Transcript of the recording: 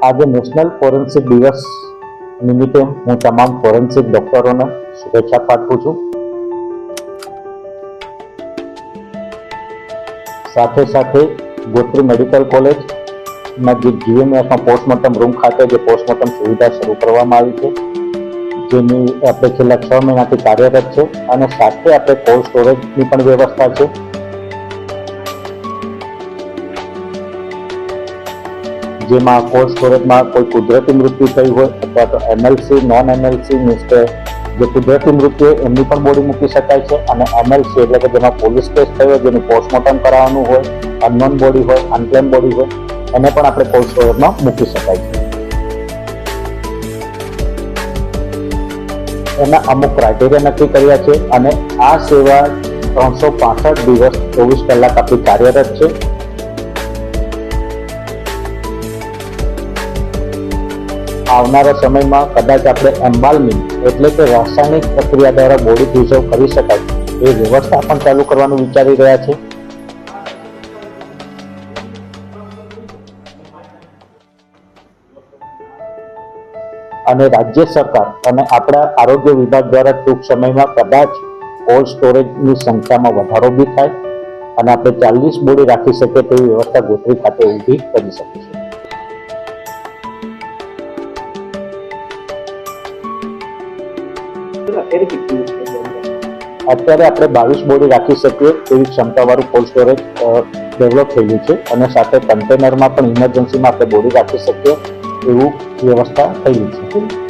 આજે national forensic દિવસ નિમિત્તે હું તમામ ફોરેન્સિક ડોક્ટરોને શુભેચ્છા પાઠવું છું. સાથે સાથે ગોત્રી મેડિકલ કોલેજના જે GMS પોસ્ટમોર્ટમ રૂમ ખાતે જે પોસ્ટમોર્ટમ સુવિધા શરૂ કરવામાં આવી છે, જેની આપણે છેલ્લા 6 મહિનાથી કાર્યરત છે, અને સાથે આપણે કોલ્ડ સ્ટોરેજની પણ વ્યવસ્થા છે. જેમાં કોલ્ડ સ્ટોરેજમાં કોઈ કુદરતી મૃત્યુ થઈ હોય અથવા તો MLC નોન MLC મીન્સ કે જે કુદરતી મૃત્યુ હોય એમની પણ બોડી મૂકી શકાય છે, અને MLC એટલે કે જેમાં પોલીસ કેસ થયો હોય, જેનું પોસ્ટમોર્ટમ કરાવવાનું હોય, અનનોન બોડી હોય, અનક્લેમ બોડી હોય, એને પણ આપણે કોલ્ડ સ્ટોરેજમાં મૂકી શકાય છે. એના અમુક ક્રાઇટેરિયા નક્કી કર્યા છે, અને આ સેવા 365 દિવસ 24 કલાક આપણી કાર્યરત છે. આવનારા સમયમાં કદાચ આપણે એમ્બાલ્મિંગ એટલે કે રાસાયણિક પ્રક્રિયા દ્વારા બોડી પ્રિઝર્વ કરી શકાય એ વ્યવસ્થા પણ ચાલુ કરવાનું વિચારી રહ્યા છે. અને રાજ્ય સરકાર અને આપણા આરોગ્ય વિભાગ દ્વારા ટૂંક સમયમાં કદાચ કોલ્ડ સ્ટોરેજની સંખ્યામાં વધારો બી થાય અને આપણે 40 બોડી રાખી શકીએ તેવી વ્યવસ્થા ગોત્રી ખાતે ઊભી કરી શકીશું. અત્યારે આપણે 22 બોડી રાખી શકીએ તેવી ક્ષમતાવાળું કોલ્ડ સ્ટોરેજ ડેવલપ થયેલું છે, અને સાથે કન્ટેનરમાં પણ ઇમરજન્સીમાં આપણે બોડી રાખી શકીએ એવું વ્યવસ્થા થયેલી છે.